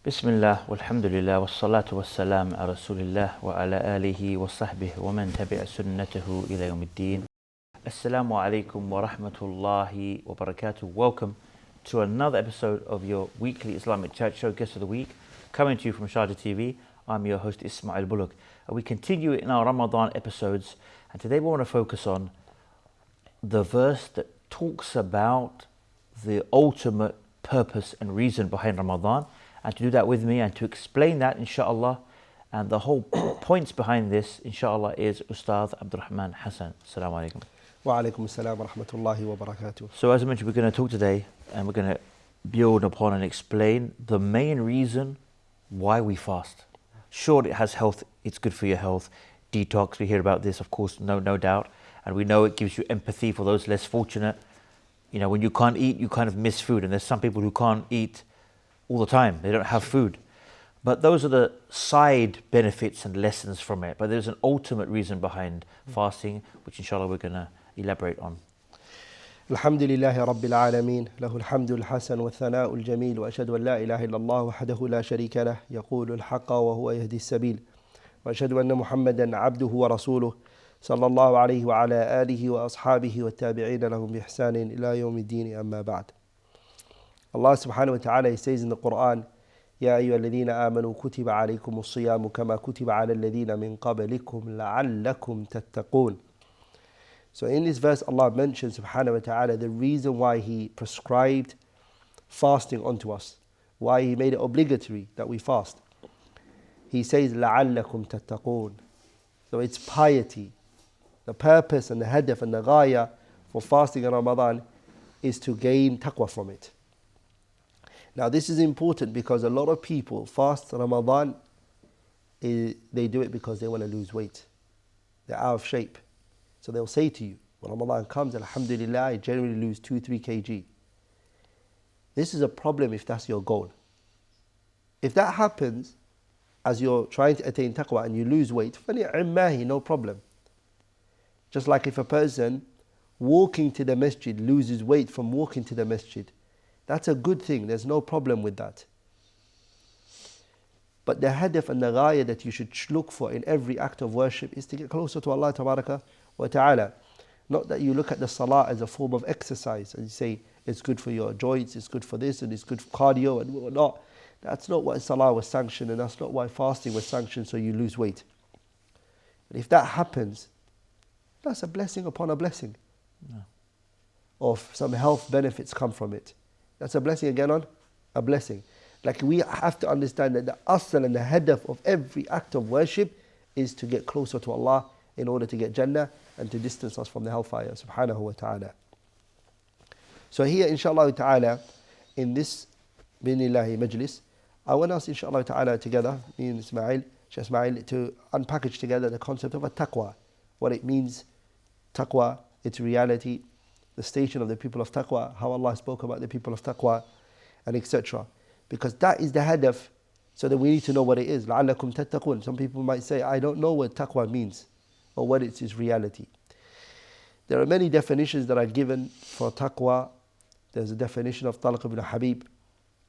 Bismillah, walhamdulillah, wassalatu wassalam ala rasulillah wa ala alihi wa sahbihi wa man tabi'a sunnatahu ila yawmiddin. Assalamu alaikum wa rahmatullahi wa barakatuh. Welcome to another episode of your weekly Islamic Chat Show, Guest of the Week, coming to you from Sharjah TV. I'm your host Ismail Bullock. And we continue in our Ramadan episodes, and today we want to focus on the verse that talks about the ultimate purpose and reason behind Ramadan. And to do that with me and to explain that, inshallah, and the whole points behind this, inshallah, is Ustad Rahman Hassan. Assalamu alaikum. Wa alaikum assalam wa rahmatullahi wa barakatuh. So as I mentioned, we're going to talk today and we're going to build upon and explain the main reason why we fast. Sure, it has health, it's good for your health. Detox, we hear about this, of course, no doubt. And we know it gives you empathy for those less fortunate. You know, when you can't eat, you kind of miss food. And there's some people who can't eat all the time. They don't have food. But those are the side benefits and lessons from it. But there's an ultimate reason behind fasting, which inshallah we're going to elaborate on. Alhamdulillahi Rabbil Alameen, lahu alhamdu al-hasan wa thana'u al-jameel, wa ashhadu an la ilaha illallah wahdahu la sharika lah, yaqulu al-haqqa wa huwa yahdi as-sabil, wa ashhadu anna Muhammadan abduhu wa rasuluh, sallallahu alayhi wa ala alihi wa ashabihi wa tabi'ina lahum bi ihsanin ila yawmi ad-din, amma ba'd. Allah subhanahu wa ta'ala, He says in the Quran, يا أيها الذين آمنوا كتب عليكم الصيام كما كتب على الذين من قبلكم لعلكم تتقون. So in this verse, Allah mentions subhanahu wa ta'ala the reason why He prescribed fasting onto us, why He made it obligatory that we fast. He says لعلكم تتقون. So it's piety. The purpose and the hadaf and the ghaya for fasting in Ramadan is to gain taqwa from it. Now this is important because a lot of people fast Ramadan, they do it because they want to lose weight. They're out of shape. So they'll say to you, when Ramadan comes, alhamdulillah, I generally lose 2-3 kg. This is a problem if that's your goal. If that happens as you're trying to attain taqwa and you lose weight, no problem. Just like if a person walking to the masjid loses weight from walking to the masjid, that's a good thing, there's no problem with that. But the hadaf and the ghaya that you should look for in every act of worship is to get closer to Allah tabaraka wa ta'ala. Not that you look at the salah as a form of exercise and you say it's good for your joints, it's good for this and it's good for cardio and whatnot. That's not why salah was sanctioned and that's not why fasting was sanctioned, so you lose weight. But if that happens, that's a blessing upon a blessing. No. Or some health benefits come from it. That's a blessing again on a blessing. Like we have to understand that the asl and the hadaf of every act of worship is to get closer to Allah in order to get Jannah and to distance us from the hellfire, subhanahu wa ta'ala. So here, inshallah ta'ala, in this binillahi majlis, I want us, inshallah ta'ala, together, me and Ismail, to unpackage together the concept of a taqwa, what it means, taqwa, its reality, the station of the people of taqwa, how Allah spoke about the people of taqwa, and etc. Because that is the hadaf, so that we need to know what it is. لَعَلَّكُمْ تَتَّقُونَ. Some people might say, I don't know what taqwa means, or what it is reality. There are many definitions that are given for taqwa. There's a definition of Talq ibn Habib,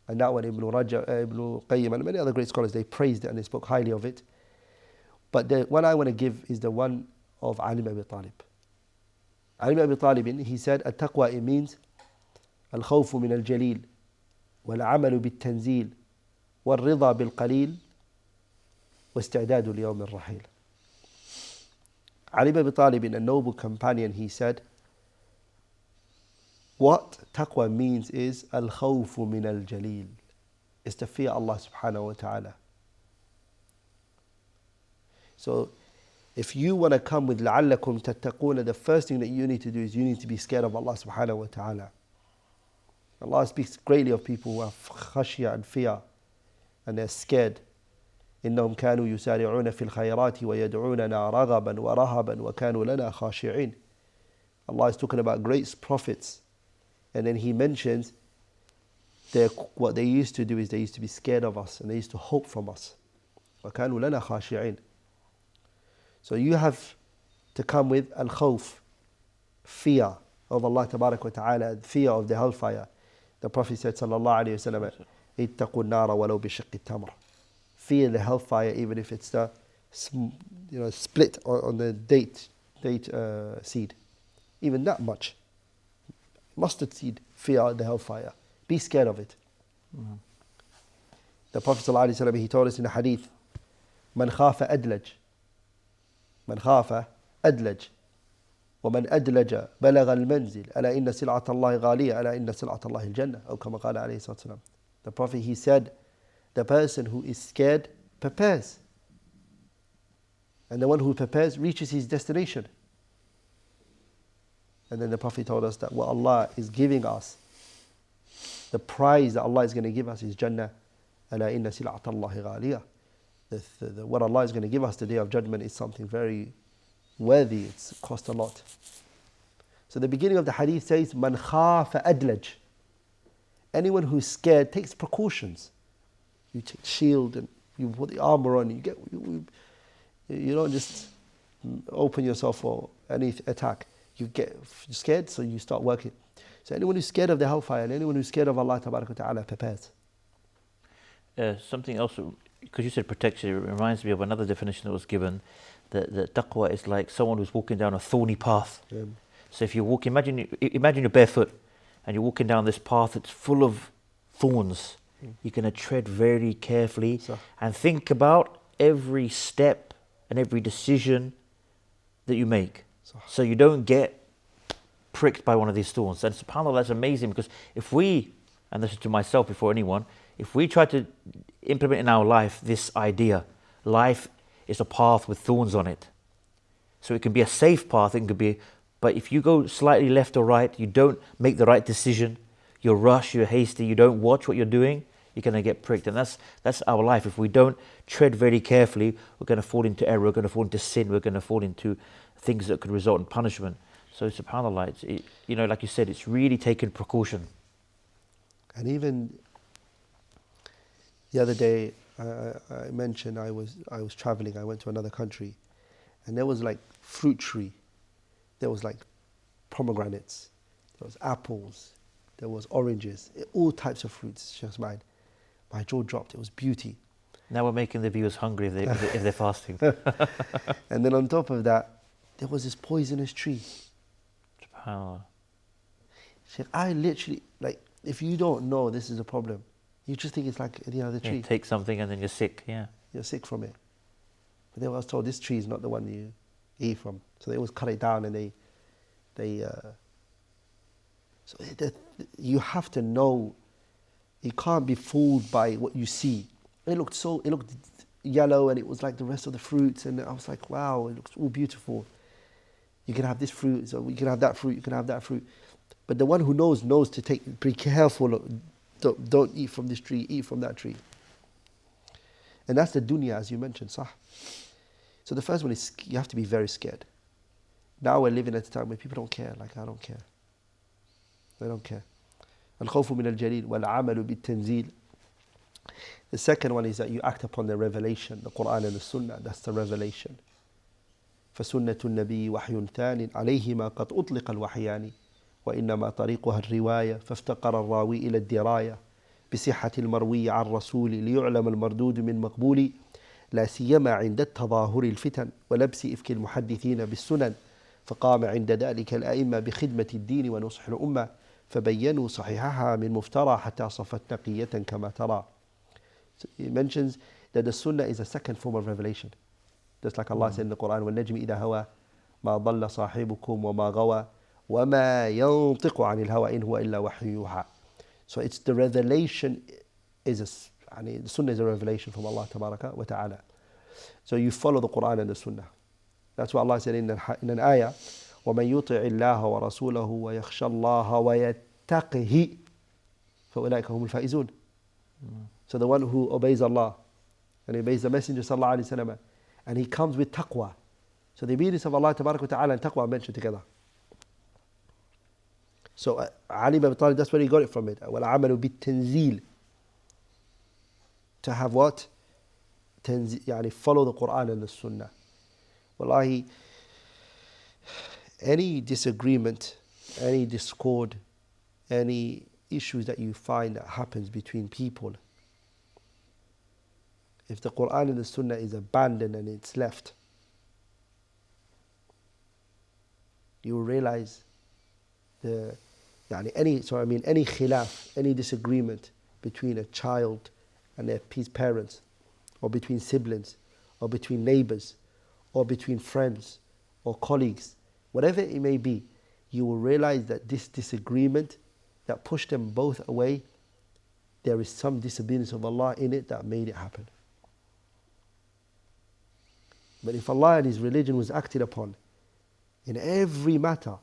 and that one Ibn Qayyim, and many other great scholars, they praised it and they spoke highly of it. But the one I want to give is the one of Ali ibn Abi Talib. Ali ibn Abi Talib, he said, التقوى, it means الخوف من الجليل والعمل بالتنزيل والرضا بالقليل واستعداد ليوم الرحيل. Ali ibn Abi Talib, a noble companion, he said, what taqwa means is الخوف من الجليل, is to fear Allah subhanahu wa ta'ala. So if you want to come with لَعَلَّكُمْ تَتَّقُونَ, the first thing that you need to do is you need to be scared of Allah subhanahu wa ta'ala. Allah speaks greatly of people who have khashya and fear and they're scared. إِنَّهُمْ كَانُوا يُسَارِعُونَ فِي الْخَيْرَاتِ وَيَدْعُونَنَا رَغَبًا وَرَهَبًا وَكَانُوا لَنَا خَاشِعِينَ. Allah is talking about great prophets, and then He mentions what they used to do is they used to be scared of us and they used to hope from us. وَكَانُوا لَنَا خَاشِعِينَ. So you have to come with al-khawf, fear of Allah tabarak wa ta'ala, fear of the hellfire. The Prophet said, sallallahu alayhi wa sallam, اتقوا النار ولو بشق التمر. Fear the hellfire even if it's the split on the date seed. Even that much. Mustard seed, fear the hellfire. Be scared of it. The Prophet ﷺ, he told us in a hadith, من خاف أدلج. من خاف أدلج. ومن أدلج بلغ المنزل. ألا إن سلعة الله غالية. ألا إن سلعة الله الجنة. أو كما قال عليه الصلاة والسلام. The Prophet, he said, the person who is scared prepares. And the one who prepares reaches his destination. And then the Prophet told us that what Allah is giving us, the prize that Allah is going to give us is Jannah. ألا إن سلعة الله غالية. What Allah is going to give us the day of judgment is something very worthy. It's cost a lot. So the beginning of the hadith says, Man khafa adlaj. Anyone who's scared takes precautions. You take shield and you put the armor on. You don't just open yourself for any attack. You get scared, so you start working. So anyone who's scared of the hellfire and anyone who's scared of Allah Ta'ala prepares. Something else, because you said protection, it reminds me of another definition that was given, that taqwa is like someone who's walking down a thorny path. So if you walk, imagine you're barefoot and you're walking down this path that's full of thorns. You're going to tread very carefully and think about every step and every decision that you make. So you don't get pricked by one of these thorns. And subhanAllah, that's amazing, because if we, and this is to myself before anyone, if we try to implement in our life this idea, life is a path with thorns on it. So it can be a safe path, it can be, but if you go slightly left or right, you don't make the right decision, you rush, you're hasty, you don't watch what you're doing, you're going to get pricked. And that's our life. If we don't tread very carefully, we're going to fall into error, we're going to fall into sin, we're going to fall into things that could result in punishment. So subhanAllah, like you said, it's really taking precaution. And even the other day, I mentioned I was traveling. I went to another country, and there was like fruit tree, there was like pomegranates, there was apples, there was oranges, all types of fruits. Just my jaw dropped. It was beauty. Now we're making the viewers hungry if they're fasting. And then on top of that, there was this poisonous tree. SubhanAllah. I literally, if you don't know this is a problem, you just think it's like any other tree. Take something and then you're sick, You're sick from it. But then I was told this tree is not the one you eat from. So they always cut it down and you have to know, you can't be fooled by what you see. It looked yellow and it was like the rest of the fruits, and I was like, wow, it looks all beautiful. You can have this fruit, so you can have that fruit, you can have that fruit. But the one who knows to be careful. Don't eat from this tree, eat from that tree. And that's the dunya, as you mentioned, sah. So the first one is you have to be very scared. Now we're living at a time where people don't care, I don't care. They don't care. الخوف من الجليل والعمل بالتنزيل. The second one is that you act upon the revelation, the Quran and the Sunnah. That's the revelation. فسنة النبي وحي ثان عليهما قد أطلق الوحيان وإنما طريقها الرواية فافتقر الراوي إلى الدراية بصحة المروي عن رسول ليعلم المردود من مقبول لا سيما عند التظاهر الفتن ولبس إفك المحدثين بالسنن فقام عند ذلك الأئمة بخدمة الدين ونصح الأمة فبينوا صحيحها من مفترى حتى صفت نقية كما ترى. So he mentions that the Sunnah is a second form of revelation. Just like Allah said in the Quran, وَالنَّجْمِ إِذَا هَوَى مَا ضَلَّ صَاحِبُكُمْ وَمَا غَوَى وَمَا يَنطِقُ عَنِ الْهَوَى إِنْ هُوَ إِلَّا وَحْيٌ يُوحَى. So it's the revelation the Sunnah is a revelation from Allah Tabaraka wa Ta'ala. So you follow the Quran and the Sunnah. That's what Allah said in an ayah, وَمَنْ يُطِعِ اللَّهَ وَرَسُولَهُ وَيَخْشَى اللَّهَ وَيَتَّقِهِ فَأُولَٰئِكَ هُمُ الْفَائِزُونَ. So the one who obeys Allah and obeys the Messenger sallallahu alaihi wasallam, and he comes with taqwa. So the obedience of Allah Tabaraka wa Ta'ala and taqwa are mentioned together. So Ali ibn Abi Talib, that's where he got it from it. وَالْعَمَلُ بِالتَّنزِيلِ. To have what? Follow the Quran and the Sunnah. Wallahi, any disagreement, any discord, any issues that you find that happens between people, if the Quran and the Sunnah is abandoned and it's left, you will realize any khilaf, any disagreement between a child and his parents, or between siblings, or between neighbors, or between friends, or colleagues, whatever it may be, you will realize that this disagreement that pushed them both away, there is some disobedience of Allah in it that made it happen. But if Allah and His religion was acted upon in every matter,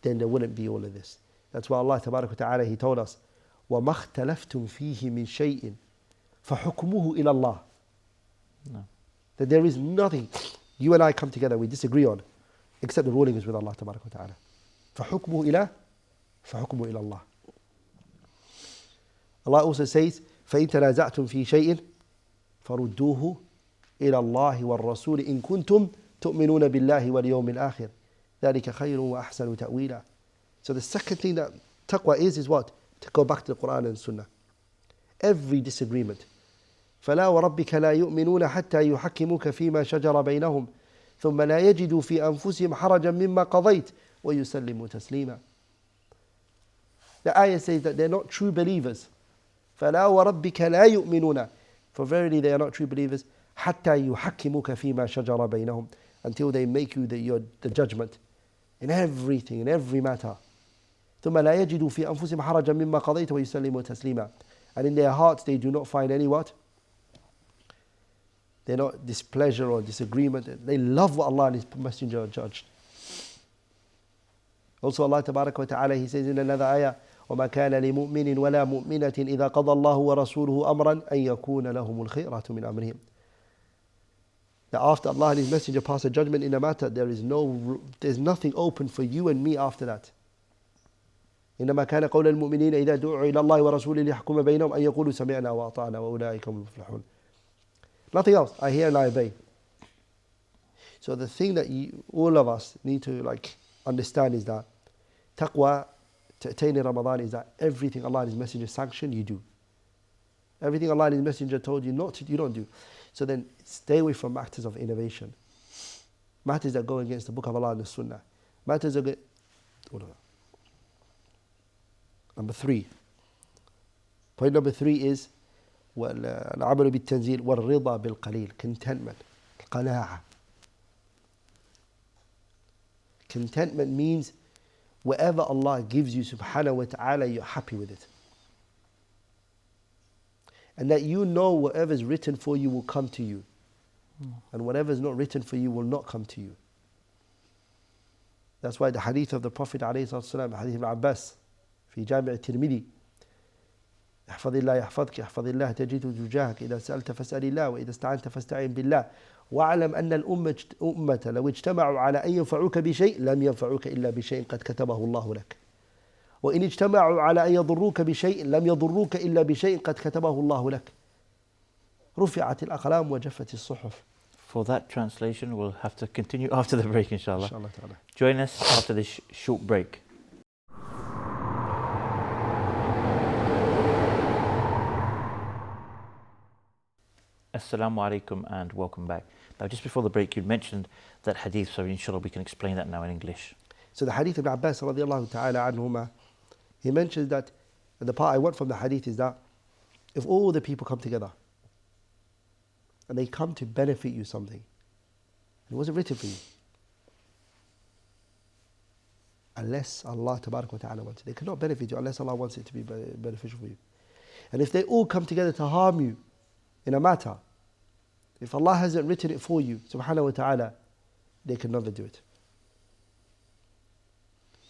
then there wouldn't be all of this. That's why Allah Tabarak wa Ta'ala, He told us, وَمَا اخْتَلَفْتُمْ فِيهِ مِنْ شَيْءٍ فَحُكْمُهُ إِلَى اللَّهِ. No. That there is nothing you and I come together, we disagree on, except the ruling is with Allah Tabarak wa Ta'ala. فَحُكْمُهُ إِلَى اللَّهِ. Allah also says, فَإِن تَنَازَعْتُمْ فِي شَيْءٍ فَرُدُّوهُ إِلَى اللَّهِ وَالرَّسُولِ إِن كُنتُمْ تُؤْمِنُونَ بِاللَّهِ وَالْيَوْمِ الْآخِرِ ذَلِكَ خَيْرٌ وَأَحْسَنُ تَأْوِيلًا. So the second thing that taqwa is what? To go back to the Quran and Sunnah. Every disagreement. فَلَا وَرَبِّكَ لَا يُؤْمِنُونَ حَتَّى يُحَكِّمُوكَ فِيمَا شَجَرَ بَيْنَهُمْ ثُمَّ لَا يَجِدُوا فِي أَنفُسِهِمْ حَرَجًا مِمَّا قَضَيْتَ وَيُسَلِّمُوا تَسْلِيمًا. The ayah says that they're not true believers. فَلَا وَرَبِّكَ لَا يُؤْمِنُونَ. For verily they are not true believers. حَتَّى يُحَكِّمُوكَ فِيمَا شَجَرَ بَيْنَهُمْ. Until they make you the judgment in everything, in every matter. ثُمَّ لَا يَجِدُوا فِي أَنفُسِهِمْ حَرَجًا مِمَّا قَضَيْتَ وَيُسَلِّمُوا تَسْلِيمًا. And in their hearts they do not find any what? They're not displeasure or disagreement. They love what Allah and His Messenger have judged. Also Allah Tabarak wa Ta'ala, He says in another ayah, وَمَا كَانَ لِمُؤْمِنٍ وَلَا مُؤْمِنَةٍ إِذَا قَضَى اللَّهُ وَرَسُولُهُ أَمْرًا أَن يَكُونَ لَهُمُ الْخِيرَةُ مِنْ أَمْرِهِمْ. That after Allah and His Messenger pass a judgment in a matter, there's nothing open for you and me after that. إنما كان قول المؤمنين إذا دعوا إلى الله ورسوله ليحكم بينهم أن يقولوا سمعنا وأطعنا وأولئك هم المفلحون. Nothing else. I hear and I obey. So the thing that all of us need to understand is that taqwa to attain in Ramadan is that everything Allah and His Messenger sanctioned, you do. Everything Allah and His Messenger told you not to, you don't do. So then stay away from matters of innovation. Matters that go against the Book of Allah and the Sunnah. Matters that go... Number 3. Point number 3 is العمل بالتنزيل والرضا بالقليل. Contentment. القناعة. Contentment means whatever Allah gives you subhanahu wa ta'ala, you're happy with it. And that you know whatever is written for you will come to you. And whatever is not written for you will not come to you. That's why the hadith of the Prophet ﷺ, hadith ibn Abbas, في جامع الترمذي, احفظ الله يحفظك احفظ الله تجده تجاهك إذا سألت فاسأل الله وإذا استعنت فاستعن بالله واعلم أن الأمة لو اجتمعوا على أن ينفعوك بشيء لم ينفعوك إلا بشيء قد كتبه الله لك وإن اجتمعوا على أن يضروك بشيء لم يضروك إلا بشيء قد كتبه الله لك رفعت الأقلام وجفت الصحف. For that translation, we'll have to continue after the break, inshallah. Inshallah ta'ala. Join us after this short break. Assalamu alaikum and welcome back. Now, just before the break, you mentioned that hadith, so inshallah we can explain that now in English. So the hadith of Abbas radiallahu ta'ala anhuma, he mentions that, and the part I want from the hadith is that if all the people come together and they come to benefit you something, it wasn't written for you, unless Allah tabarak wa ta'ala wants it. They cannot benefit you unless Allah wants it to be beneficial for you. And if they all come together to harm you in a matter, if Allah hasn't written it for you, subhanahu wa ta'ala, they can never do it.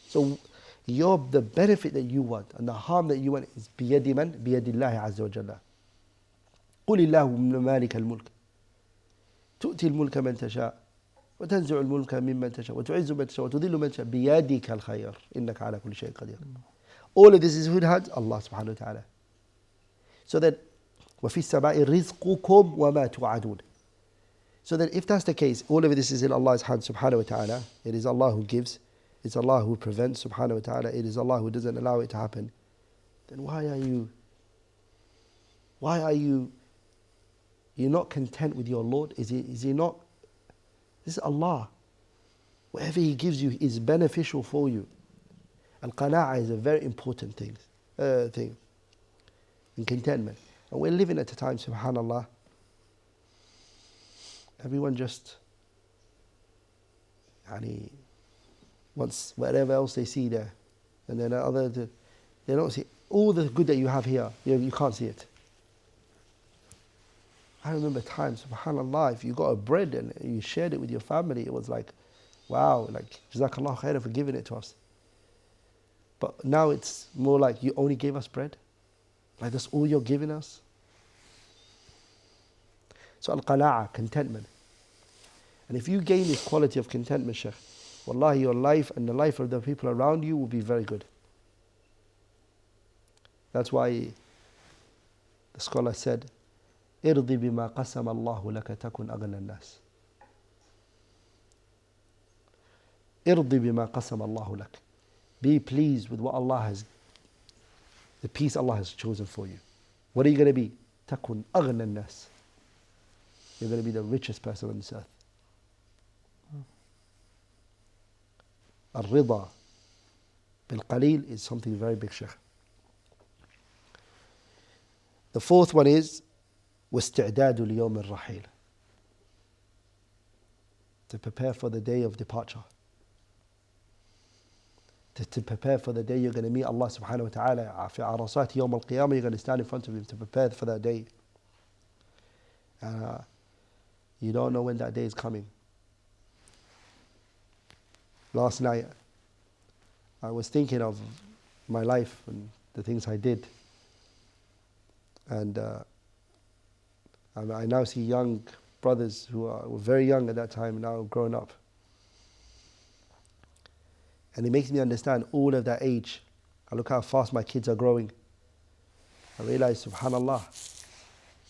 So the benefit that you want and the harm that you want is بيد من؟ بيد الله عز وجل. قل اللهم مالك الملك تؤتي الملك من تشاء وتنزع الملك ممن تشاء وتعز من تشاء وتذل من تشاء بيدك الخير إنك على كل شيء قدير. All of this is who had? Allah subhanahu wa ta'ala. So that وَفِي السَّمَاءِ رِزْقُكُمْ وَمَا تُوعَدُونَ. So that if that's the case, all of this is in Allah's hands subhanahu wa ta'ala. It is Allah who gives. It's Allah who prevents subhanahu wa ta'ala. It is Allah who doesn't allow it to happen. Then why are you You're not content with your Lord? Is he not? This is Allah. Whatever He gives you is beneficial for you. And qana'a is a very important thing in contentment. And we're living at a time, subhanallah, everyone just wants whatever else they see there. And then they don't see all the good that you have here. You can't see it. I remember times, subhanallah, if you got a bread and you shared it with your family, it was like, wow, like, Jazakallah khairan for giving it to us. But now it's more like, you only gave us bread? Like, that's all you're giving us? So al-qana'a, contentment. And if you gain this quality of contentment, Shaykh, wallahi, your life and the life of the people around you will be very good. That's why the scholar said, ارضي بما قسم الله لك تكن أغنى الناس. ارضي بما قسم الله لك. Be pleased with what Allah has, the peace Allah has chosen for you. What are you going to be? تكن أغنى الناس. You're going to be the richest person on this earth. الرضا بالقليل is something very big, Shaykh. The fourth one is واستعداد ليوم الرحيل. To prepare for the day of departure. To prepare for the day you're going to meet Allah subhanahu wa ta'ala. في عرصات يوم القيامة, you're going to stand in front of Him to prepare for that day. You don't know when that day is coming. Last night, I was thinking of my life and the things I did. And I now see young brothers who were very young at that time, now grown up. And it makes me understand all of that age. I look how fast my kids are growing. I realize, subhanallah,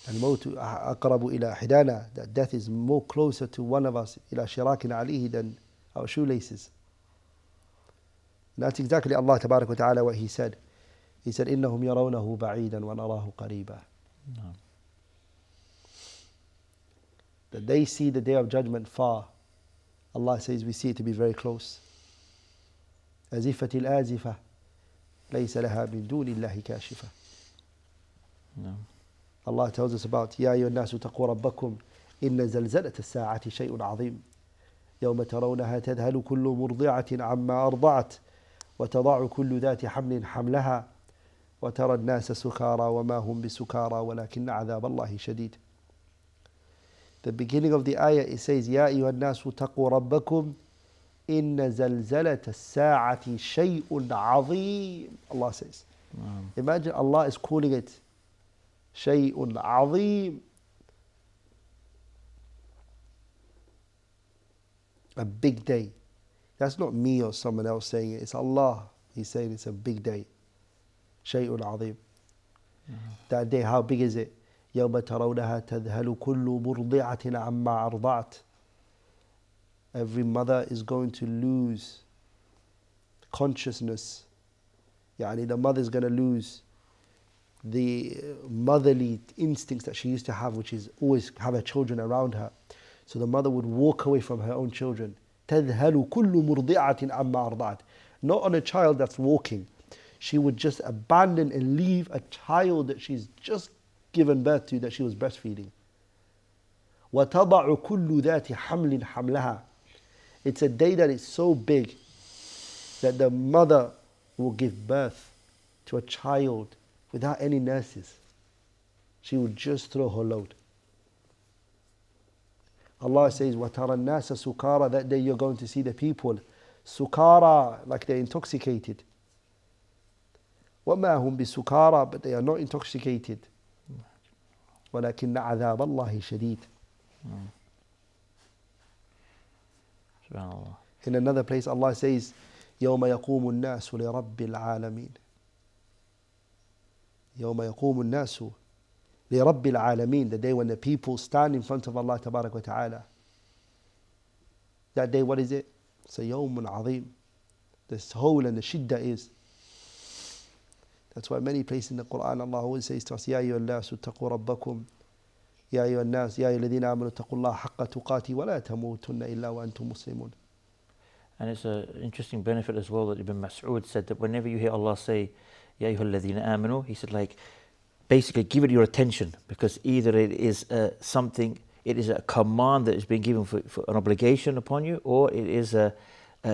al-mawtu aqrabu ila hidana, that death is more closer to one of us, ila shirakin alayhi, than our shoelaces. And that's exactly Allah tabarak wa ta'ala what He said. He said, إِنَّهُمْ يَرَوْنَهُ بَعِيدًا وَنَرَاهُ قَرِيبًا. No. That they see the day of judgment far. Allah says we see it to be very close. أَزِفَةِ الْآزِفَةِ لَيْسَ لَهَا مِن دُونِ اللَّهِ كَاشِفَةٌ. No. Allah tells us about يَا أَيُّهَا النَّاسُ اتَّقُوا رَبَّكُمْ إِنَّ زَلْزَلَةَ السَّاعَةِ شَيْءٌ عَظِيمٌ يَوْمَ تَرَوْنَهَا تَذْهَلُ كُلُّ مُرْضِعَةٍ عَمَّا أَرْضَعَتْ وتضع كل ذات حمل حملها وترى الناس سكارى وما هم بسكارى ولكن عذاب الله شديد. The beginning of the ayah, it says يا أيها الناس اتقوا ربكم إن زلزلة الساعة شيء عظيم. Allah says. Imagine Allah is calling it شيء عظيم. A big day. That's not me or someone else saying it. It's Allah. He's saying it's a big day. شيء عظيم. That day, how big is it? يوم ترونها تذهل كل مرضعة عما أرضعت. Every mother is going to lose consciousness. يعني the mother is going to lose the motherly instincts that she used to have, which is always have her children around her. So the mother would walk away from her own children. تذهل كل مرضعة عما أرضعت. Not on a child that's walking. She would just abandon and leave a child that she's just given birth to, that she was breastfeeding. وتضع كل ذات حمل حملها. It's a day that is so big that the mother will give birth to a child without any nurses. She would just throw her load. Allah says, وَتَرَى النَّاسَ سُكَارَى. That day you're going to see the people sukara, like they're intoxicated. وَمَا هُمْ بِسُكَارَى. But they are not intoxicated. وَلَكِنَّ عَذَابَ اللَّهِ شَدِيدٌ. SubhanAllah. In another place Allah says, يَوْمَ يَقُومُ النَّاسُ لِرَبِّ الْعَالَمِينَ. يَوْمَ يَقُومُ النَّاسُ لِرَبِّ الْعَالَمِينَ. The day when the people stand in front of Allah Tabarak wa Ta'ala. That day, what is it? It's a يوم عظيم. The whole and the shiddah is. That's why many places in the Quran Allah always says to us, يَا أَيُّهَا النَّاسُ اتَّقُوا رَبَّكُمْ يا أيها الناس يا أيها الذين آمنوا اتقوا الله حق تقاته ولا تموتن إلا وأنتم مسلمون. And it's an interesting benefit as well that Ibn Mas'ud said that whenever you hear Allah say, Ya ayyuhal ladhina amanu, he said, like, basically give it your attention, because either it is something, it is a command that is being given for an obligation upon you, or it is a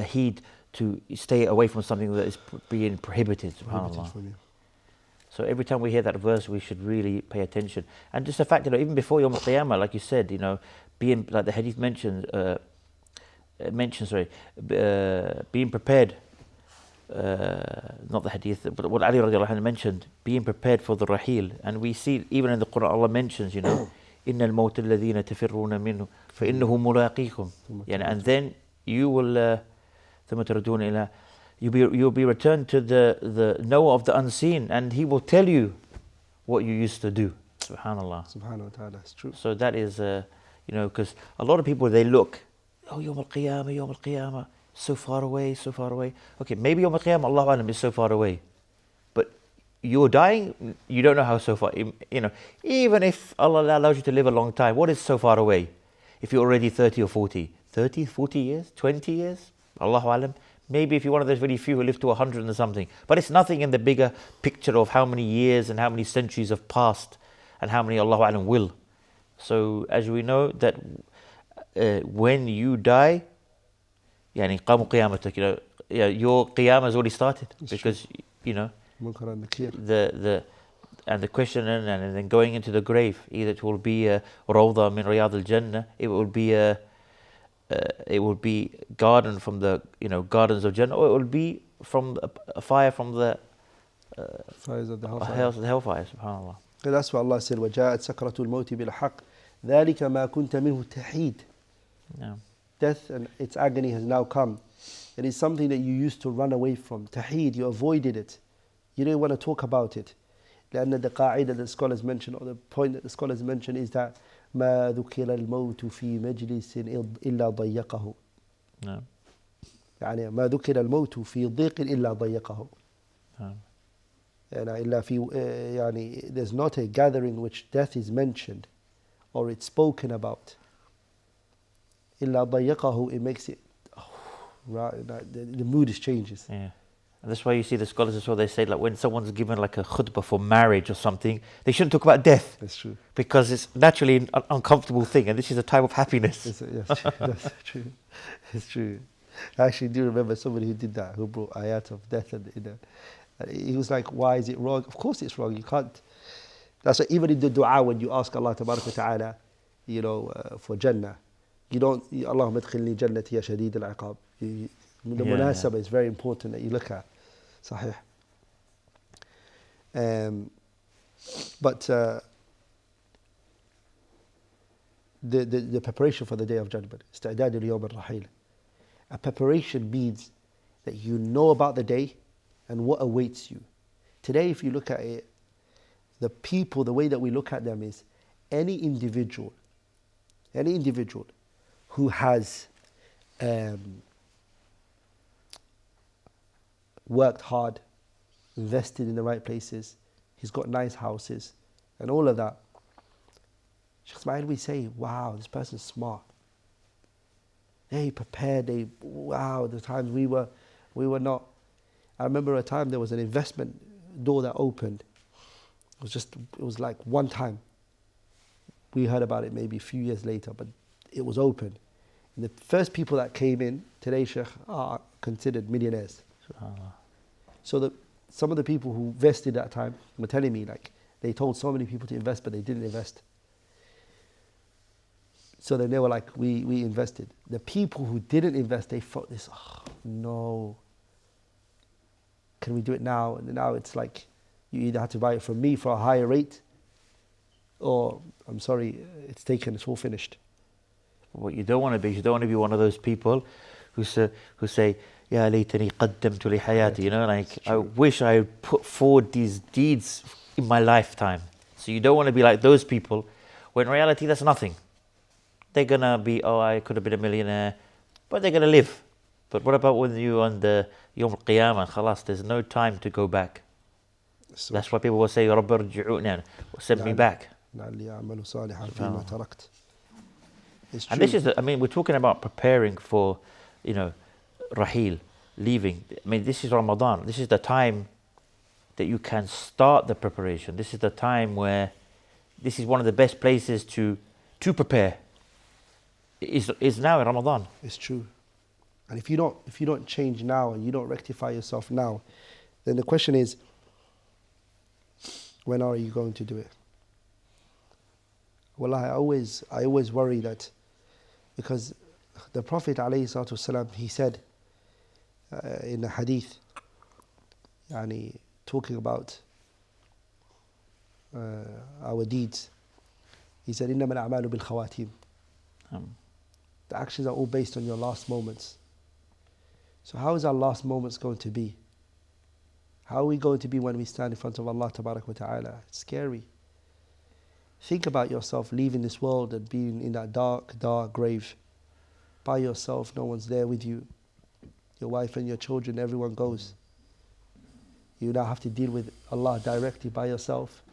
heed to stay away from something that is being prohibited, subhanAllah. So every time we hear that verse, we should really pay attention. And just the fact, even before Yawm al-Qiyamah, like you said, being, like the hadith mentions, being prepared, not the hadith, but what Ali radiallahu anhu mentioned, being prepared for the rahil. And we see, even in the Quran, Allah mentions, إِنَّ الْمَوْتَ الَّذِينَ تَفِرُّونَ مِنْهُ فَإِنَّهُ مُلَاقِيكُم. And then you will, you'll be returned to the knower of the unseen, and he will tell you what you used to do. Subhanallah. Subhanahu wa ta'ala, it's true. So that is, because a lot of people, they look, oh, Yawm al-Qiyamah, so far away. Okay, maybe Yawm al-Qiyamah, Allah alam, is so far away. But you're dying, you don't know how so far. Even if Allah allows you to live a long time, what is so far away? If you're already 30 or 40. 30, 40 years, 20 years, Allahu alam. Maybe if you're one of those very few who live to 100 and something. But it's nothing in the bigger picture of how many years and how many centuries have passed and how many Allahu alam will. So as we know that when you die, يعني قاموا قيامتك, your qiyamah has already started. That's because true. The question and then going into the grave, either it will be rawda min riyad al-jannah, it will be garden from the gardens of Jannah, or it will be from a fire from the fires of the hellfire. Subhanallah. That's what Allah said, وَجَاءَتْ سَكْرَةُ الْمَوْتِ بِالْحَقِّ ذَلِكَ مَا كُنْتَ مِنْهُ تَحِيدٌ. Death and its agony has now come. It is something that you used to run away from. Tahid, you avoided it. You didn't want to talk about it. لأن the qa'idah that the scholars mention, or the point that the scholars mention, is that ما ذكر الموت في مجلس إلا ضيقه. يعني ما ذكر الموت في ضيق إلا ضيقه. يعني there's not a gathering which death is mentioned or it's spoken about. إلا ضيقه, it makes it the mood changes. Yeah. And that's why you see the scholars as well, they say, like, when someone's given like a khutbah for marriage or something, they shouldn't talk about death. That's true. Because it's naturally an uncomfortable thing, and this is a time of happiness. Yes, that's true. It's true. I actually do remember somebody who did that, who brought ayat of death, and he was like, why is it wrong? Of course it's wrong. You can't. That's why even in the dua, when you ask Allah tabarak wa ta'ala, for Jannah, you don't, Allahumma adkhilni jannati ya shadid al-iqab. The munasabah is very important that you look at. Sahih. But the preparation for the Day of Judgment, استعداد اليوم الرحيل. A preparation means that you know about the day and what awaits you. Today, if you look at it, the people, the way that we look at them is any individual who has worked hard, invested in the right places, he's got nice houses, and all of that. Sheikh Ismail, we say, wow, this person's smart. They prepared, the times we were not. I remember a time there was an investment door that opened. It was like one time. We heard about it maybe a few years later, but it was open. And the first people that came in, today, Sheikh, are considered millionaires. So some of the people who invested that time were telling me, like, they told so many people to invest, but they didn't invest. So then they were like, we invested. The people who didn't invest, they thought this, no. Can we do it now? And now it's like, you either have to buy it from me for a higher rate, or, I'm sorry, it's taken, it's all finished. What you don't want to be one of those people who say, Ya laytani qaddamtu li hayati, like, I wish I had put forward these deeds in my lifetime. So you don't want to be like those people, when in reality that's nothing. They're gonna be, I could have been a millionaire, but they're gonna live. But what about when you on the Yawm al-Qiyamah, khalas, there's no time to go back. That's why people will say, Rabbi rji'u'na, send me back. لعلي أعمل صالحا فيما تركت. It's true. And this is, we're talking about preparing for, Raheel, leaving. This is Ramadan. This is the time that you can start the preparation. This is the time where this is one of the best places to prepare. Is now in Ramadan. It's true. And if you don't change now and you don't rectify yourself now, then the question is, when are you going to do it? Well, I always worry that, because the Prophet ﷺ, he said in a hadith, talking about our deeds, he said, إِنَّمَا الْأَعْمَالُ بِالْخَوَاتِيمِ. The actions are all based on your last moments. So how is our last moments going to be? How are we going to be when we stand in front of Allah Tabarak wa Ta'ala? It's scary. Think about yourself leaving this world and being in that dark, dark grave by yourself. No one's there with you. Your wife and your children, everyone goes. You now have to deal with Allah directly by yourself.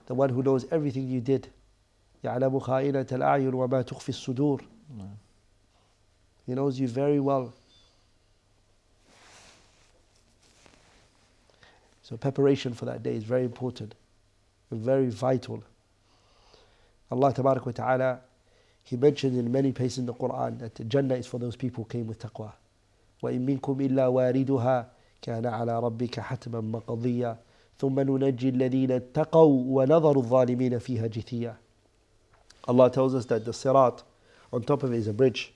The one who knows everything you did. يَعْلَمُ خَائِنَةَ الْأَعْيُنِ وَمَا تُخْفِي الصُّدُورِ. He knows you very well. So preparation for that day is very important and very vital. Allah Tabarak wa Ta'ala, He mentioned in many places in the Quran that Jannah is for those people who came with taqwa. وَإِن مِّنكُمْ إِلَّا وَارِدُهَا كَانَ عَلَى رَبِّكَ حَتْمًا مَقَضِيًّا ثُمَّ نُنَجِّي الَّذِينَ اتَّقَوْا وَنَذَرُ الظَّالِمِينَ فِيهَا جِثِيًّا. Allah tells us that the Sirat, on top of it is a bridge.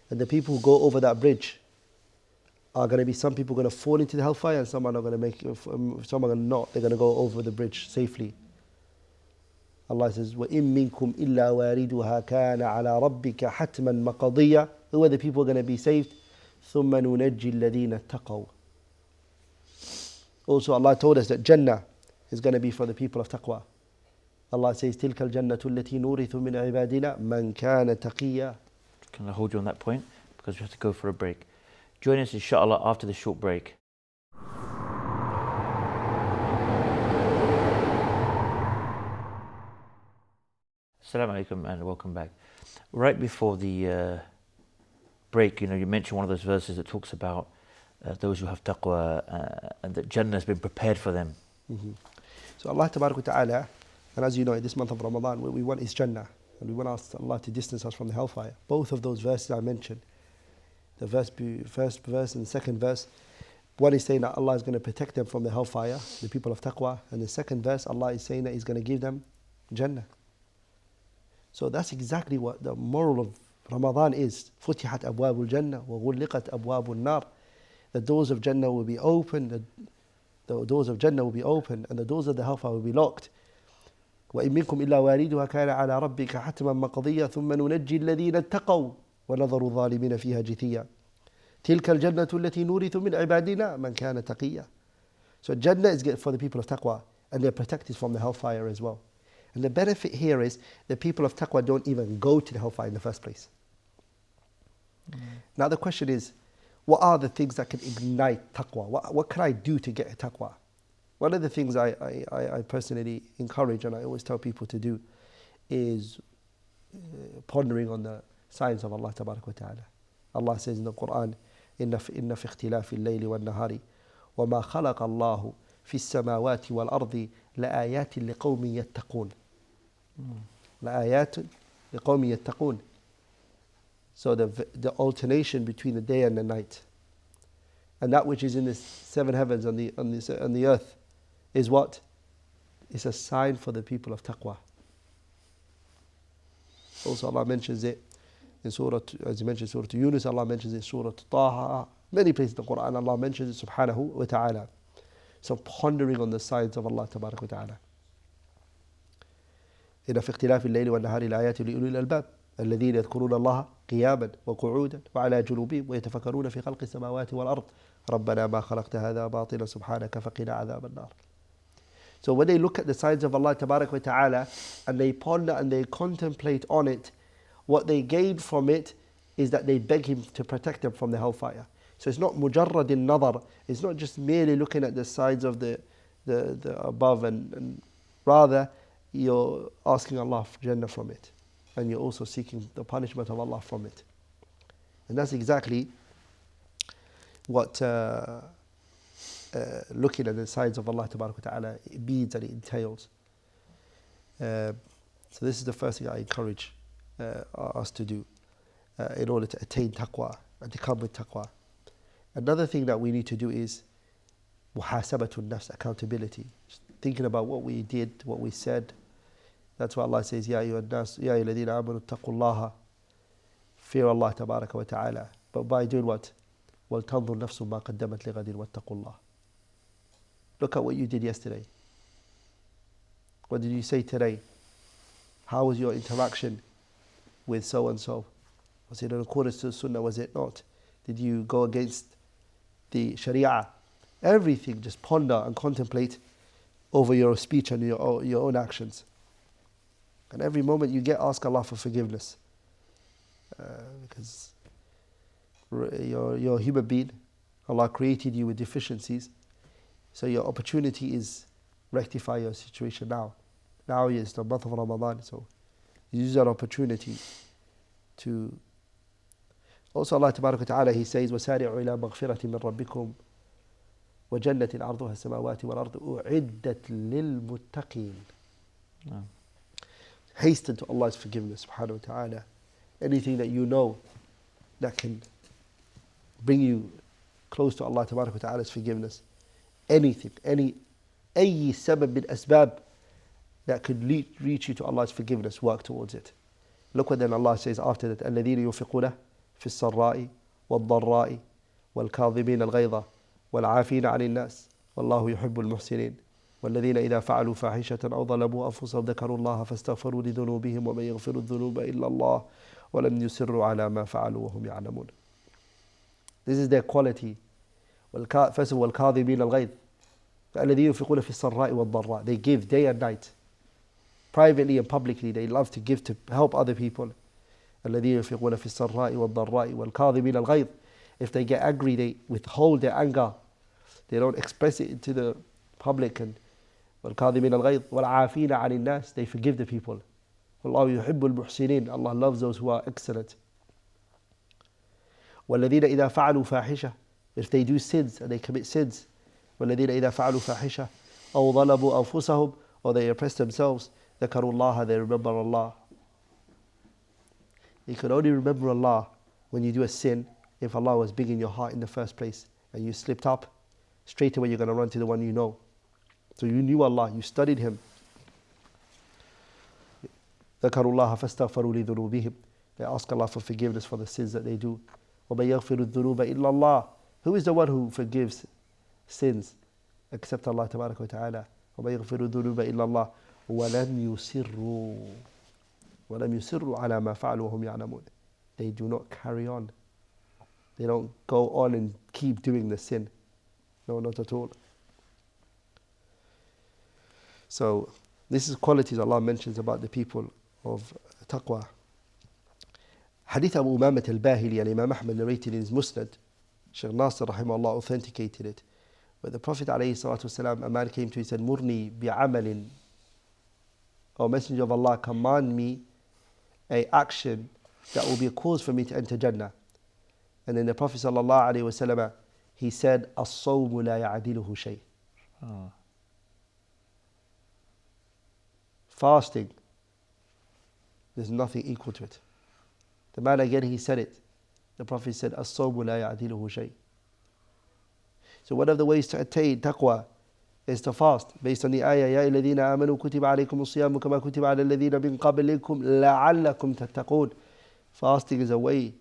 And the people who go over that bridge are going to be, some people going to fall into the hellfire and some are not going to make it, some are going to not. They're going to go over the bridge safely. Allah says, وَإِن مِّنكُمْ إِلَّا وَارِدُهَا كَانَ عَلَى رَبِّكَ حَتْمًا مَقَضِيًّا. Who are the people going to be saved? ثُمَّ نُنَجِّي الَّذِينَ اتَّقَوْا. Also Allah told us that Jannah is going to be for the people of taqwa. Allah says, تِلْكَ الْجَنَّةُ الَّتِي نُورِثُ مِنْ عِبَادِنَا مَنْ كَانَ تَقِيًّا. Can I hold you on that point? Because we have to go for a break. Join us inshallah after the short break. Assalamu alaikum and welcome back. Right before the break, you mentioned one of those verses that talks about those who have taqwa and that Jannah has been prepared for them. Mm-hmm. So Allah Tabarak wa Ta'ala, and as you know, in this month of Ramadan, what we want is Jannah. And we want Allah to distance us from the hellfire. Both of those verses I mentioned, the first verse and the second verse, one is saying that Allah is going to protect them from the hellfire, the people of taqwa. And the second verse, Allah is saying that He's going to give them Jannah. So that's exactly what the moral of Ramadan is. فُتِحَتْ أَبْوَابُ الْجَنَّةِ وَغُلِّقَتْ أَبْوَابُ النَّارِ. The doors of Jannah will be open, the doors of Jannah will be open, and the doors of the hellfire will be locked. وَإِن مِّنكُمْ إِلَّا وَارِدُهَا كَانَ عَلَى رَبِّكَ حَتْمًا مَقَضِيًّا ثُمَّ نُنَجِّي الَّذِينَ اتَّقَوْا وَنَذَرُ الظَّالِمِينَ فِيهَا جِثِيًّا. تِلْكَ الْجَنَّةُ الَّتِي نُورِثُ مِنْ عِبَادِنَا مَنْ كَانَ تَقِيًّا. So Jannah is for the people of taqwa, and they're protected from the hellfire as well. And the benefit here is the people of taqwa don't even go to the hellfire in the first place. Now the question is, what are the things that can ignite taqwa? What can I do to get taqwa? One of the things I personally encourage and I always tell people to do is pondering on the signs of Allah Tabarak wa Ta'ala. Allah says in the Quran, إِنَّ فِي اخْتِلَافِ اللَّيْلِ وَالنَّهَارِ وَمَا خَلَقَ اللَّهُ فِي السَّمَاوَاتِ وَالْأَرْضِ لَآيَاتٍ لِقَوْمٍ يَتَّقُونَ. لَآيَاتٍ لِقَوْمٍ يَتَّقُونَ. So the alternation between the day and the night, and that which is in the seven heavens on the earth, is what? It's a sign for the people of taqwa. Also Allah mentions it in Surah, as you mentioned, Surah Yunus, Allah mentions it in Surah Taha, many places in the Quran Allah mentions it subhanahu wa ta'ala. So pondering on the signs of Allah Tabarak wa Ta'ala. إِنَّ فِي اخْتِلَافِ اللَّيْلِ وَالنَّهَارِ لَآيَاتٍ لِأُولِي الْأَلْبَابِ الَّذِينَ يَذْكُرُونَ اللَّهَ قِيَامًا وَقُعُودًا وَعَلَى جُنُوبِهِمْ وَيَتَفَكَّرُونَ فِي خَلْقِ السَّمَاوَاتِ وَالْأَرْضِ رَبَّنَا مَا خَلَقْتَ هَذَا بَاطِلًا سُبْحَانَكَ فَقِنَا عَذَابَ النَّارِ. So when they look at the signs of Allah Tabarak wa Ta'ala and they ponder and they contemplate on it, what they gain from it is that they beg Him to protect them from the hellfire. So it's not mujarrad in nadar, it's not just merely looking at the sides of the above, and rather you're asking Allah for Jannah from it. And you're also seeking the punishment of Allah from it. And that's exactly what looking at the signs of Allah Ta'ala means and it entails. So this is the first thing I encourage us to do in order to attain taqwa and to come with taqwa. Another thing that we need to do is muhasabatun nafs, accountability. Just thinking about what we did, what we said. That's why Allah says, Ya ayyuhan nas, ya ayyuhalladhina amanu taqullaha. Fear Allah tabaraka wa ta'ala. But by doing what? وَلْتَنْظُرْ نَفْسٌ مَا قَدَّمَتْ لِغَدٍ وَاتَّقُوا اللَّهَ. Look at what you did yesterday. What did you say today? How was your interaction with so and so? Was it in accordance to the Sunnah? Was it not? Did you go against the Sharia? Everything, just ponder and contemplate over your speech and your own actions. And every moment you get, ask Allah for forgiveness. Because you're a human being. Allah created you with deficiencies. So your opportunity is rectify your situation now. Now is the month of Ramadan. So use that opportunity to... Also Allah Tabaraka Ta'ala, He says, وَسَارِعُوا إِلَى مَغْفِرَةٍ مِّن رَبِّكُمْ وَجَنَّةٍ عَرْضُهَا السَّمَاوَاتِ وَالْأَرْضُ أُعِدَّتْ لِلْمُتَّقِينَ. Hasten to Allah's forgiveness, subhanahu wa ta'ala. Anything that you know that can bring you close to Allah Tabaraka wa Ta'ala's forgiveness. Anything, أي سبب من أسباب that could reach you to Allah's forgiveness, work towards it. Look what then Allah says after that, الَّذِينَ يُنْفِقُونَ فِي السَّرَّاءِ وَالضَّرَّاءِ وَالْكَاظِمِينَ الْغَيْظَ وَالْعَافِينَ عَنِ النَّاسِ وَاللَّهُ يُحِبُّ الْمُحْسِنِينَ والذين إذا فعلوا فاحشة أو ظلموا أنفسهم ذكروا الله فاستغفروا لذنوبهم ومن يغفر الذنوب إلا الله ولم يصروا على ما فعلوا وهم يعلمون. This is their quality. First of all, الكاظمين الغيظ. الذين ينفقون في السراء والضراء. They give day and night. Privately and publicly, they love to give to help other people. الذين ينفقون في السراء والضراء والكاظمين الغيظ. If they get angry, they withhold their anger. They don't express it into the public. And والكاظمين الغيظ والعافين عن الناس. They forgive the people. والله يحب المحسنين. Allah loves those who are excellent. والذين إذا فعلوا فاحشة. If they do sins and they commit sins. والذين إذا فعلوا فاحشة أو ظلموا أنفسهم, or they oppress themselves, ذكروا الله, they remember Allah. You can only remember Allah when you do a sin if Allah was big in your heart in the first place and you slipped up. Straight away you're going to run to the one you know. So you knew Allah, you studied Him. ذكروا الله فاستغفروا لذنوبهم. They ask Allah for forgiveness for the sins that they do. وَمَن يَغْفِرُ الذُّنُوبَ إِلَّا اللَّهِ. Who is the one who forgives sins except Allah Tabaraka wa Ta'ala? وَمَن يَغْفِرُ الذُّنُوبَ إِلَّا اللَّهِ وَلَمْ يُصِرُّوا عَلَى مَا فَعَلُوا وَهُمْ يَعْلَمُونَ. They do not carry on. They don't go on and keep doing the sin. No, not at all. So this is qualities Allah mentions about the people of taqwa. Hadith Abu Umamat al-Bahili, Imam Ahmad narrated in his Musnad. Shaykh Nasir rahimahullah authenticated it. But the Prophet alayhi salatu wasalam, a man came to him and said, Murni bi'amalin. O Messenger of Allah, command me a action that will be a cause for me to enter Jannah. And then the Prophet sallallahu alayhi wasallam, he said, As-sawmu la ya'adiluhu shay. Fasting, there's nothing equal to it. The man again, he said it. The Prophet said, As-sawmu la ya'adiluhu shay. So one of the ways to attain taqwa is to fast, based on the ayah, يَا الَّذِينَ آمَنُوا كُتِبَ عَلَيْكُمُ الصِّيَامُ كَمَا كُتِبَ عَلَى الَّذِينَ مِنْ قَبْلِكُمْ لَعَلَّكُمْ تَتَّقُونَ. Fasting is a way.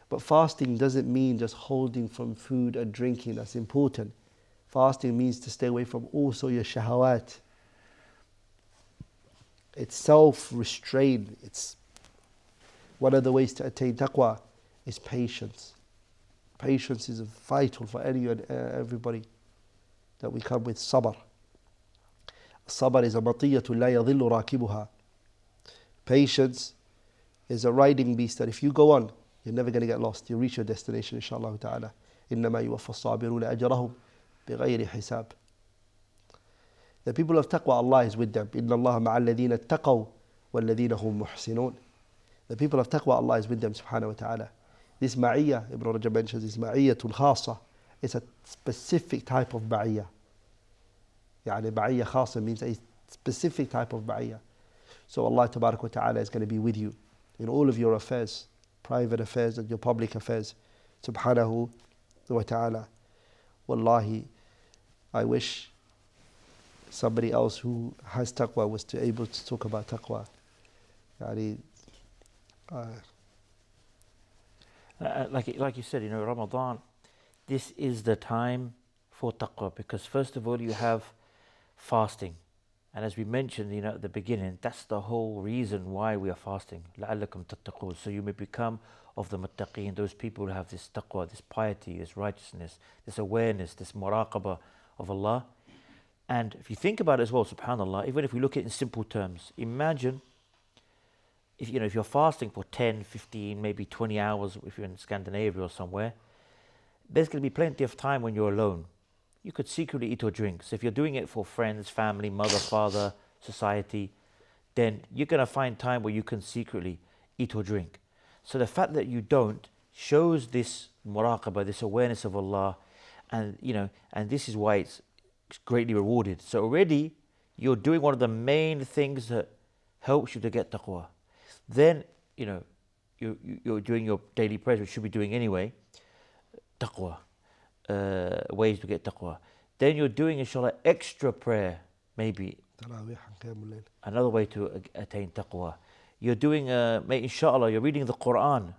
But fasting doesn't mean just holding from food and drinking. That's important. Fasting means to stay away from also your shahawat. It's self-restraint. It's one of the ways to attain taqwa is patience. Patience is vital for any and everybody, that we come with sabr. Sabr is a matiyatun la yadhillu rakibuha. Patience is a riding beast that if you go on, you're never going to get lost. You'll reach your destination, inshallah ta'ala. إِنَّمَا يُوَفَّى الصَّابِرُونَ أَجْرَهُمْ بِغَيْرِ حِسَابٍ. The people of taqwa, Allah is with them. إِنَّ اللَّهَ مَعَ الَّذِينَ اتَّقَوْا وَالَّذِينَ هُمْ مُحْسِنُونَ. The people of taqwa, Allah is with them, subhanahu wa ta'ala. This ma'iyya, Ibn Rajab mentions, is ma'iyyatul khasa. It's a specific type of ma'iyya. يعني ma'iyya khasa means a specific type of ma'iyya. So Allah tabarak wa ta'ala is going to be with you in all of your affairs, private affairs and your public affairs, subhanahu wa ta'ala. Wallahi, I wish somebody else who has taqwa was able to talk about taqwa. يعني, like you said, Ramadan, this is the time for taqwa, because first of all you have fasting, and as we mentioned, at the beginning, that's the whole reason why we are fasting. لَعَلَّكُمْ تَتَّقُونَ, so you may become of the muttaqeen, those people who have this taqwa, this piety, this righteousness, this awareness, this muraqabah of Allah. And if you think about it as well, subhanAllah, even if we look at it in simple terms, imagine if you're fasting for 10, 15, maybe 20 hours, if you're in Scandinavia or somewhere, there's going to be plenty of time when you're alone. You could secretly eat or drink. So if you're doing it for friends, family, mother, father, society, then you're going to find time where you can secretly eat or drink. So the fact that you don't shows this muraqabah, this awareness of Allah, and this is why it's greatly rewarded. So already you're doing one of the main things that helps you to get taqwa. Then you're doing your daily prayers, which you should be doing anyway. Taqwa, ways to get taqwa. Then you're doing, inshallah, extra prayer, maybe another way to attain taqwa. You're doing, inshallah, you're reading the Quran.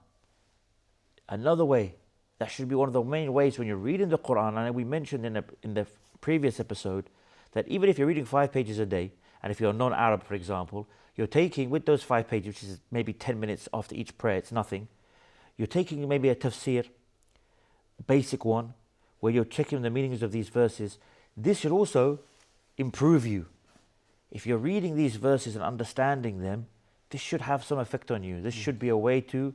Another way. That should be one of the main ways when you're reading the Quran. And we mentioned in the previous episode that even if you're reading 5 pages a day, and if you're non-Arab, for example, you're taking with those 5 pages, which is maybe 10 minutes after each prayer, it's nothing. You're taking maybe a tafsir, a basic one, where you're checking the meanings of these verses. This should also improve you. If you're reading these verses and understanding them, this should have some effect on you. This should be a way to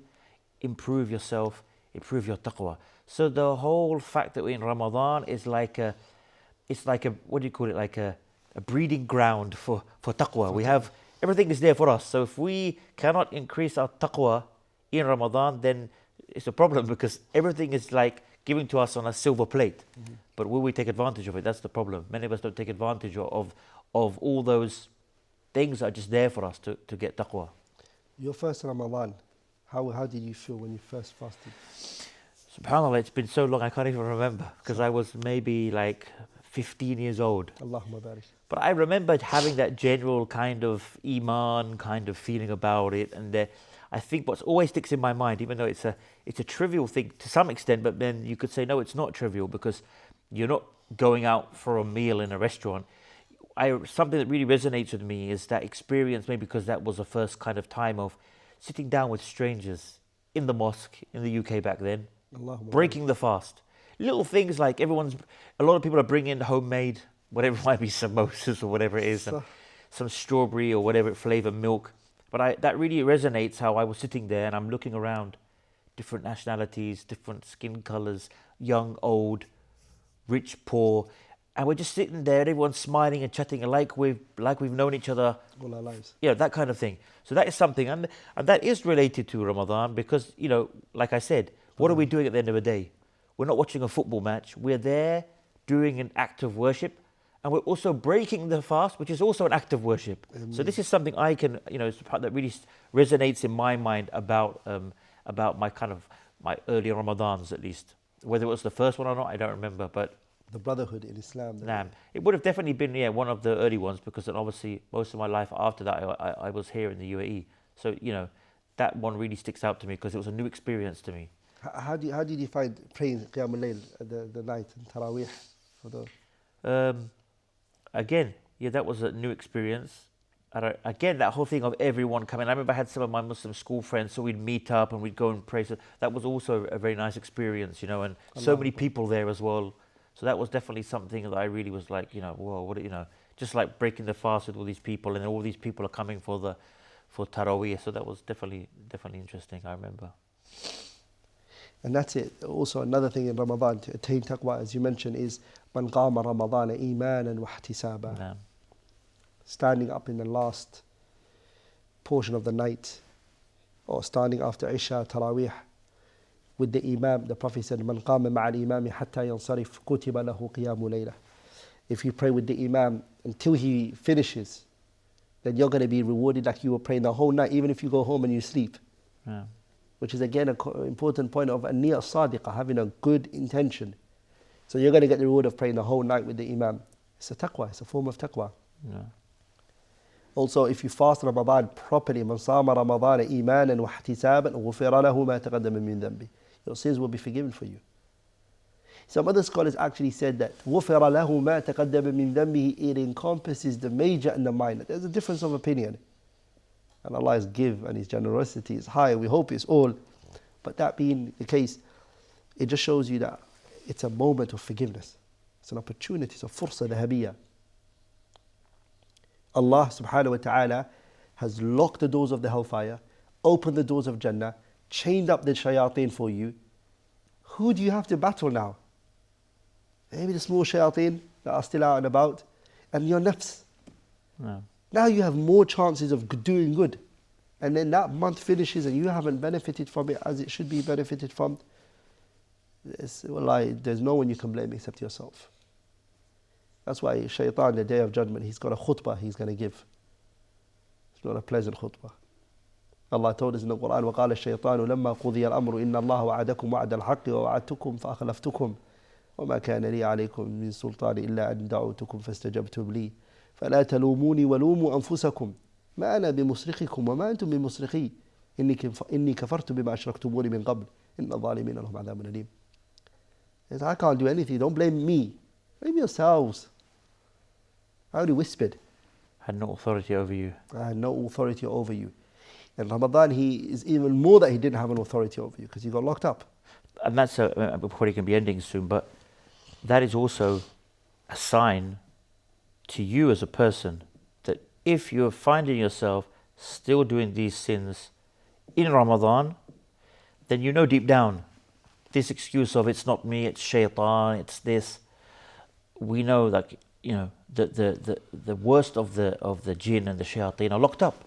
improve yourself, improve your taqwa. So the whole fact that we're in Ramadan is like a what do you call it? Like a breeding ground for taqwa. We have, everything is there for us. So if we cannot increase our taqwa in Ramadan, then it's a problem, because everything is like given to us on a silver plate. Mm-hmm. But will we take advantage of it? That's the problem. Many of us don't take advantage of all those things that are just there for us to get taqwa. Your first Ramadan, how did you feel when you first fasted? SubhanAllah, it's been so long I can't even remember, because I was maybe like 15 years old. Allahumma barik. But I remember having that general kind of iman kind of feeling about it, and I think what always sticks in my mind, even though it's a trivial thing to some extent, but then you could say no, it's not trivial, because you're not going out for a meal in a restaurant. Something that really resonates with me is that experience, maybe because that was the first kind of time of sitting down with strangers in the mosque in the UK back then, breaking the fast. Little things like a lot of people are bringing homemade, whatever it might be, samosas or whatever it is, and some strawberry or whatever flavor milk. But that really resonates, how I was sitting there and I'm looking around, different nationalities, different skin colors, young, old, rich, poor, and we're just sitting there, everyone's smiling and chatting like we've known each other all our lives. Yeah, that kind of thing. So that is something, and that is related to Ramadan, because like I said, what are we doing at the end of the day? We're not watching a football match. We're there doing an act of worship, and we're also breaking the fast, which is also an act of worship. So this is something I can, it's the part that really resonates in my mind about my early Ramadans, at least. Whether it was the first one or not, I don't remember, but the brotherhood in Islam. It would have definitely been one of the early ones, because then obviously most of my life after that I was here in the UAE. So that one really sticks out to me, because it was a new experience to me. How did you find praying Qiyam al-Layl the night and Taraweeh for the? Again, that was a new experience. Again, that whole thing of everyone coming. I remember I had some of my Muslim school friends, so we'd meet up and we'd go and pray. So that was also a very nice experience, and so many people there as well. So that was definitely something that I really was like, whoa, just like breaking the fast with all these people, and all these people are coming for Taraweeh. So that was definitely interesting, I remember. And that's it. Also, another thing in Ramadan to attain taqwa, as you mentioned, is man qama Ramadana imanan wa ihtisaba. standing up in the last portion of the night, or standing after Isha, Taraweeh, with the Imam. The Prophet said, "Man qama ma'al imami hatta yansarif, kutiba lahu qiyamu laylah." If you pray with the Imam until he finishes, then you're going to be rewarded like you were praying the whole night, even if you go home and you sleep. Yeah. Which is again an important point of an-niyya sadiqah, having a good intention. So you're going to get the reward of praying the whole night with the Imam. It's a taqwa, it's a form of taqwa. Yeah. Also, if you fast Ramadan properly, "Man sama Ramadan imanan wa ihtisaban, ghufira lahu ma taqaddama min dhanbi." Your sins will be forgiven for you. Some other scholars actually said that غُفِرَ لَهُ مَا تَقَدَّمَ مِن ذَنبِهِ, it encompasses the major and the minor. There's a difference of opinion. And Allah's give and His generosity is high. We hope it's all. But that being the case, it just shows you that it's a moment of forgiveness. It's an opportunity, it's a fursa dhahabiyya. Allah subhanahu wa ta'ala has locked the doors of the hellfire, opened the doors of Jannah, chained up the shayateen for you. Who do you have to battle now? Maybe the small shayateen that are still out and about, and your nafs. No. Now you have more chances of doing good. And then that month finishes and you haven't benefited from it as it should be benefited from. There's no one you can blame except yourself. That's why shaitan, the day of judgment, he's got a khutbah he's going to give. It's not a pleasant khutbah. Allah told us in the Quran, وَقَالَ الشَّيْطَانُ لَمَّا قُضِيَ الْأَمْرُ إِنَّ اللَّهَ وَعَدَكُمْ وَعْدَ الْحَقِّ وَوَعَدْتُكُمْ فَأَخْلَفْتُكُمْ وما كان لي عليكم من سلطان إلا أن دعوتكم فاستجبتم لي فلا تلوموني ولوموا أنفسكم ما أنا بمصرخكم وما أنتم بمصرخي إني كفرت بما أشركتموني من قبل إن الظالمين لهم عذاب أليم. I can't do anything. Don't blame me. Blame yourselves. I only whispered. Had no authority over you. I had no authority over you. In Ramadan, he is even more that he didn't have an authority over you because he got locked up. And that's before he can be ending soon, but that is also a sign to you as a person that if you're finding yourself still doing these sins in Ramadan, then you know deep down this excuse of it's not me, it's shaitan, it's this. We know that the worst of the jinn and the shayateen are locked up.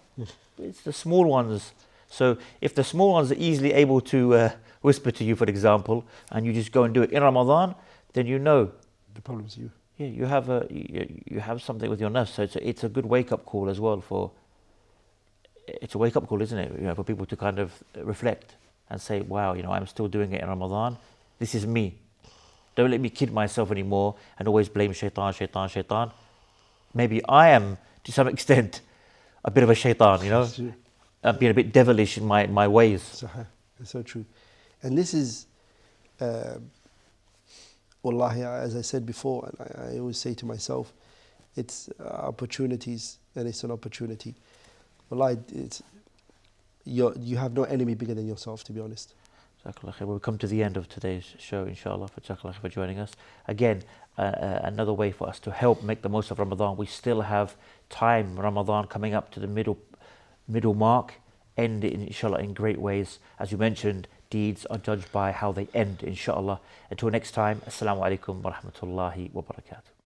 It's the small ones. So if the small ones are easily able to whisper to you, for example, and you just go and do it in Ramadan, then you know the problem's you. Yeah, you have something with your nafs. So it's a good wake up call as well. It's a wake up call, isn't it? For people to kind of reflect and say, wow, I'm still doing it in Ramadan. This is me. Don't let me kid myself anymore and always blame shaitan. Maybe I am, to some extent, a bit of a shaitan, I'm being a bit devilish in my ways. It's so true. And this is, wallahi, as I said before, and I always say to myself, it's opportunities, and it's an opportunity. Wallahi, you have no enemy bigger than yourself, to be honest. We'll come to the end of today's show, inshallah, for joining us. Again, another way for us to help make the most of Ramadan. We still have time, Ramadan coming up to the middle mark, end it, inshallah, in great ways. As you mentioned, deeds are judged by how they end, inshallah. Until next time, assalamu alaikum wa rahmatullahi wa barakatuh.